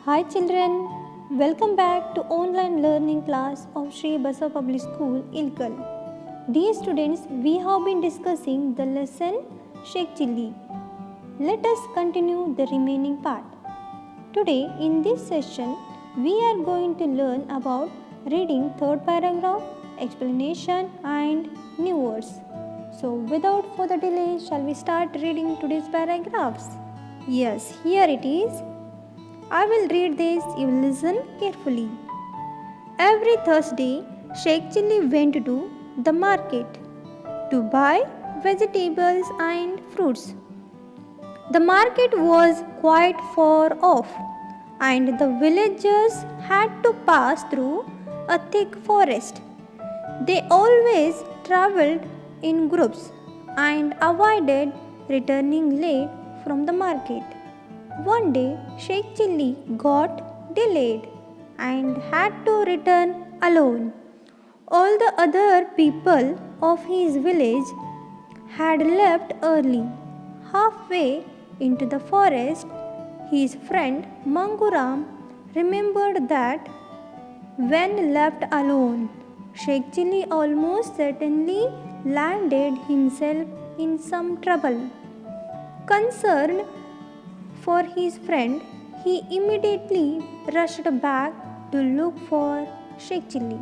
Hi children, welcome back to online learning class of Sri Basa Public School, Ilkal. Dear students, we have been discussing the lesson Sheikh Chilli. Let us continue the remaining part. Today in this session, we are going to learn about reading third paragraph, explanation and new words. So without further delay, shall we start reading today's paragraphs? Yes, here it is. I will read this, you listen carefully. Every Thursday, Sheikh Chilli went to the market to buy vegetables and fruits. The market was quite far off, and the villagers had to pass through a thick forest. They always travelled in groups and avoided returning late from the market. One day, Sheikh Chilli got delayed and had to return alone. All the other people of his village had left early. Halfway into the forest, his friend Manguram remembered that when left alone, Sheikh Chilli almost certainly landed himself in some trouble. Concerned for his friend, he immediately rushed back to look for Sheikh Chilli.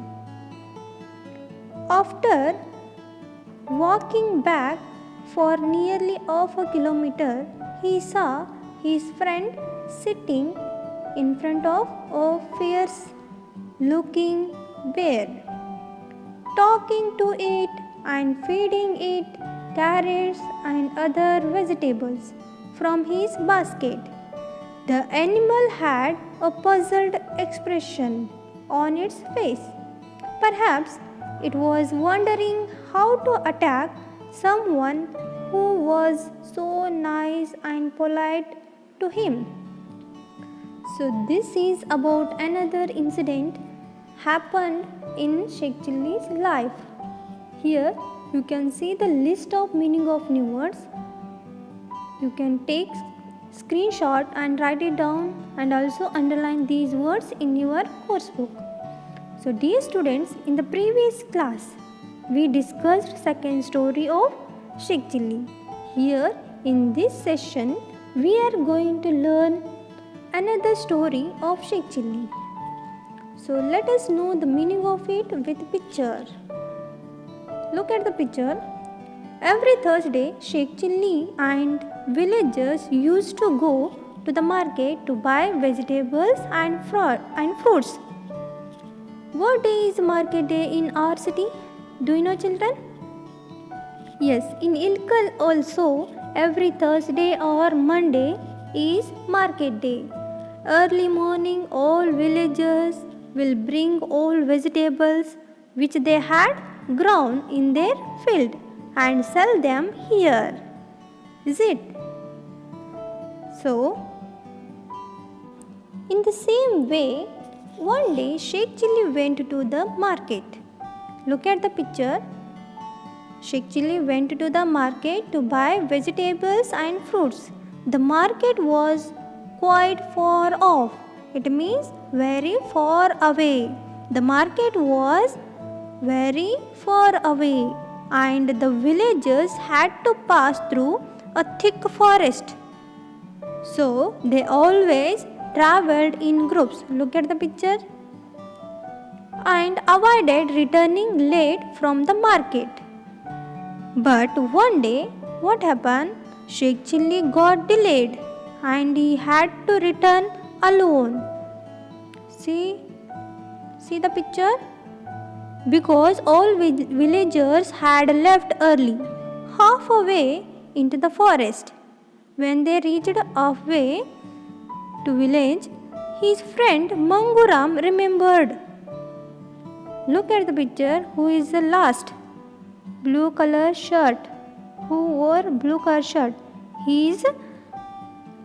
After walking back for nearly half a kilometer, he saw his friend sitting in front of a fierce-looking bear, talking to it and feeding it carrots and other vegetables from his basket. The animal had a puzzled expression on its face. Perhaps it was wondering how to attack someone who was so nice and polite to him. So this is about another incident happened in Sheikh Chilli's life. Here you can see the list of meaning of new words. You can take screenshot and write it down and also underline these words in your course book. So dear students, in the previous class, we discussed second story of Sheikh Chilli. Here in this session, we are going to learn another story of Sheikh Chilli. So let us know the meaning of it with picture. Look at the picture. Every Thursday, Sheikh Chilli and villagers used to go to the market to buy vegetables and fruits. What day is market day in our city? Do you know, children? Yes, in Ilkal also every Thursday or Monday is market day. Early morning all villagers will bring all vegetables which they had grown in their field and sell them here. Is it? So, in the same way, one day Sheikh Chilli went to the market. Look at the picture. Sheikh Chilli went to the market to buy vegetables and fruits. The market was quite far off. It means very far away. The market was very far away, and the villagers had to pass through a thick forest. So they always travelled in groups. Look at the picture. And avoided returning late from the market. But one day, what happened? Sheikh Chilli got delayed and he had to return alone. See the picture? Because all villagers had left early, halfway into the forest. When they reached halfway to village, his friend Manguram remembered. Look at the picture. Who is the last? Blue color shirt. Who wore blue color shirt? He is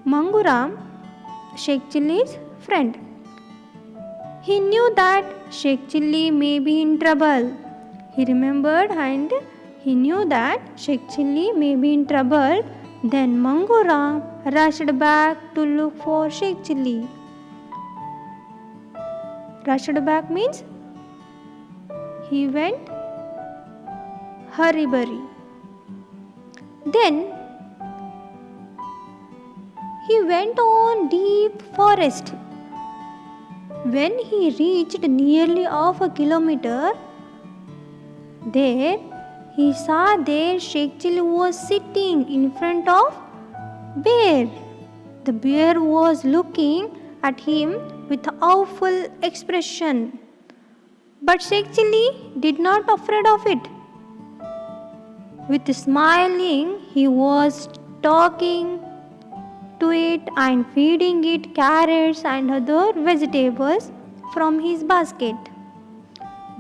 Manguram, Sheikh Chilli's friend. He knew that Sheikh Chilli may be in trouble. He remembered and he knew that Sheikh Chilli may be in trouble. Then Manguram rushed back to look for Sheikh Chilli. Rushed back means he went hurry-burry. Then he went on deep forest. When he reached nearly half a kilometer, there he saw that Sheikh Chilli was sitting in front of bear. The bear was looking at him with an awful expression. But Sheikh Chilli did not afraid of it. With smiling, he was talking to it and feeding it carrots and other vegetables from his basket.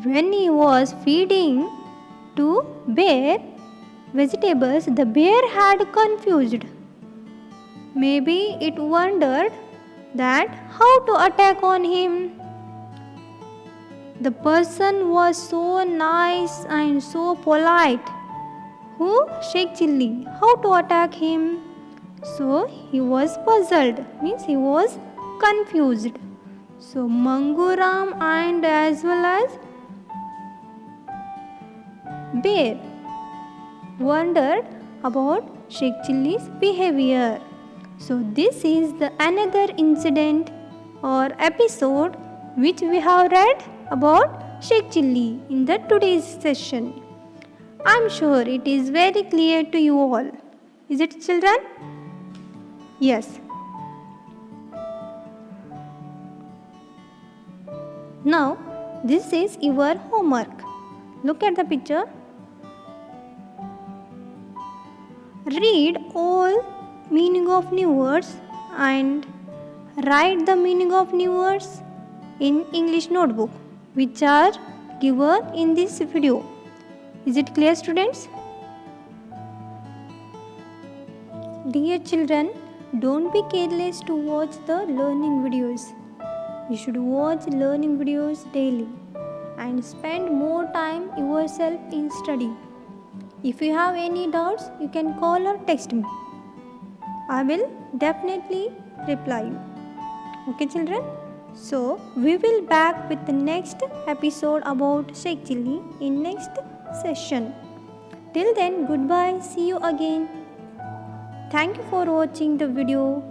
When he was feeding to bear vegetables, the bear had confused. Maybe it wondered that how to attack on him. The person was so nice and so polite. Who? Sheikh Chilli. How to attack him? So he was puzzled, means he was confused. So Manguram and as well as bear wondered about Sheikh Chilli's behavior. So this is the another incident or episode which we have read about Sheikh Chilli in the today's session. I am sure it is very clear to you all. Is it, children? Yes. Now this is your homework. Look at the picture. Read all meaning of new words and write the meaning of new words in English notebook which are given in this video. Is it clear, students? Dear children, don't be careless to watch the learning videos. You should watch learning videos daily and spend more time yourself in study. If you have any doubts, you can call or text me. I will definitely reply you. Okay, children? So, we will back with the next episode about Sheikh Chilli in next session. Till then, goodbye. See you again. Thank you for watching the video.